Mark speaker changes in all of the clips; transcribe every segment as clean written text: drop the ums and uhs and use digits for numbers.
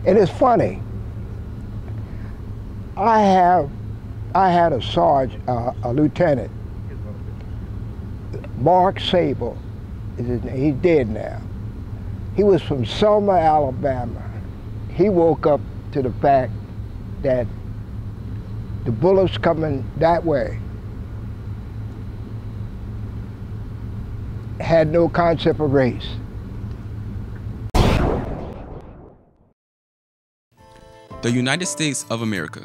Speaker 1: And it's funny. I had a sergeant, a lieutenant, Mark Sable. He's dead now. He was from Selma, Alabama. He woke up to the fact that the bullets coming that way had no concept of race.
Speaker 2: The United States of America,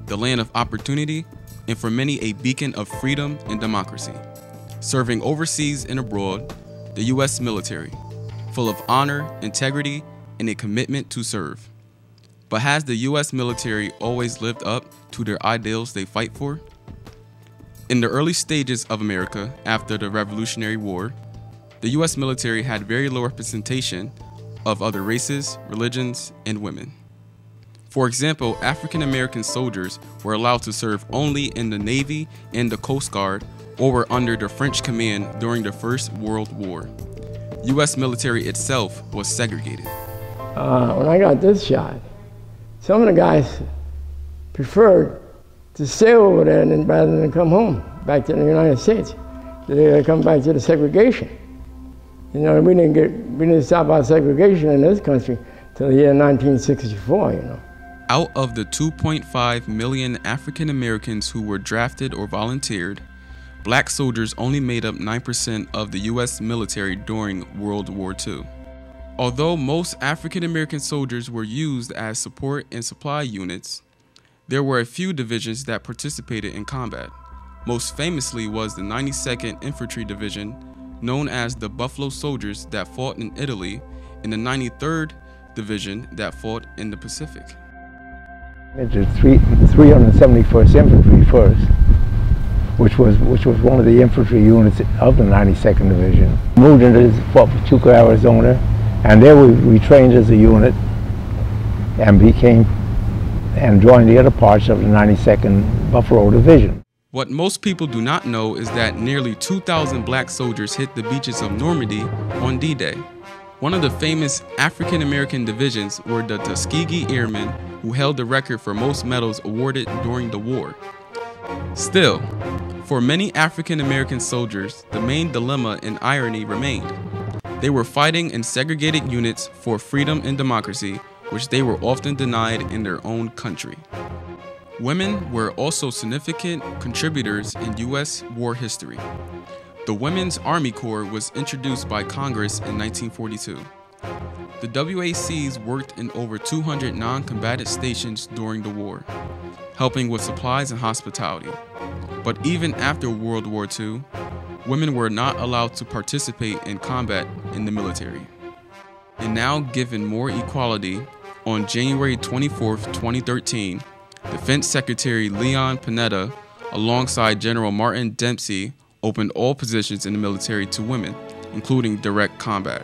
Speaker 2: the land of opportunity, and for many a beacon of freedom and democracy. Serving overseas and abroad, the U.S. military, full of honor, integrity, and a commitment to serve. But has the U.S. military always lived up to their ideals they fight for? In the early stages of America after the Revolutionary War, the U.S. military had very low representation of other races, religions, and women. For example, African American soldiers were allowed to serve only in the Navy and the Coast Guard, or were under the French command during the First World War. U.S. military itself was segregated.
Speaker 3: When I got this shot, some of the guys preferred to stay over there rather than come home, back to the United States. They come back to the segregation. You know, we didn't stop our segregation in this country till the year 1964, you know.
Speaker 2: Out of the 2.5 million African Americans who were drafted or volunteered, black soldiers only made up 9% of the U.S. military during World War II. Although most African American soldiers were used as support and supply units, there were a few divisions that participated in combat. Most famously was the 92nd Infantry Division, known as the Buffalo Soldiers, that fought in Italy, and the 93rd Division that fought in the Pacific.
Speaker 1: It's the 371st Infantry first, which was one of the infantry units of the 92nd Division. Moved into Pachuca, Arizona, and there we trained as a unit and joined the other parts of the 92nd Buffalo Division.
Speaker 2: What most people do not know is that nearly 2,000 black soldiers hit the beaches of Normandy on D-Day. One of the famous African American divisions were the Tuskegee Airmen, who held the record for most medals awarded during the war. Still, for many African American soldiers, the main dilemma and irony remained. They were fighting in segregated units for freedom and democracy, which they were often denied in their own country. Women were also significant contributors in U.S. war history. The Women's Army Corps was introduced by Congress in 1942. The WACs worked in over 200 non-combatant stations during the war, helping with supplies and hospitality. But even after World War II, women were not allowed to participate in combat in the military. And now, given more equality, on January 24, 2013, Defense Secretary Leon Panetta, alongside General Martin Dempsey, opened all positions in the military to women, including direct combat.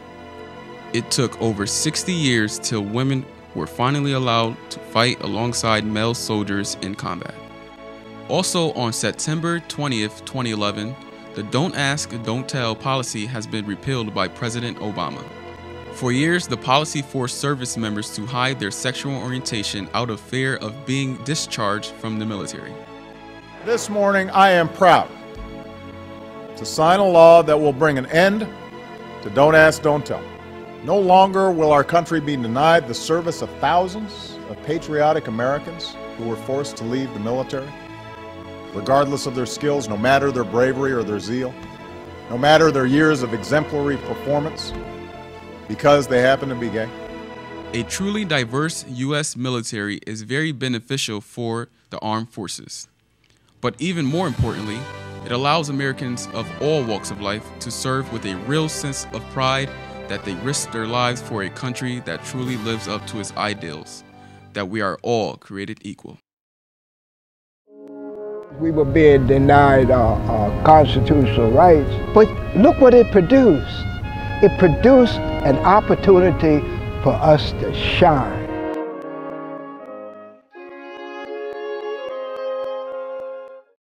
Speaker 2: It took over 60 years till women were finally allowed to fight alongside male soldiers in combat. Also on September 20th, 2011, the Don't Ask, Don't Tell policy has been repealed by President Obama. For years, the policy forced service members to hide their sexual orientation out of fear of being discharged from the military.
Speaker 4: This morning, I am proud to sign a law that will bring an end to Don't Ask, Don't Tell. No longer will our country be denied the service of thousands of patriotic Americans who were forced to leave the military, regardless of their skills, no matter their bravery or their zeal, no matter their years of exemplary performance, because they happen to be gay.
Speaker 2: A truly diverse U.S. military is very beneficial for the armed forces. But even more importantly, it allows Americans of all walks of life to serve with a real sense of pride that they risk their lives for a country that truly lives up to its ideals, that we are all created equal.
Speaker 1: We were being denied our constitutional rights, but look what it produced. It produced an opportunity for us to shine.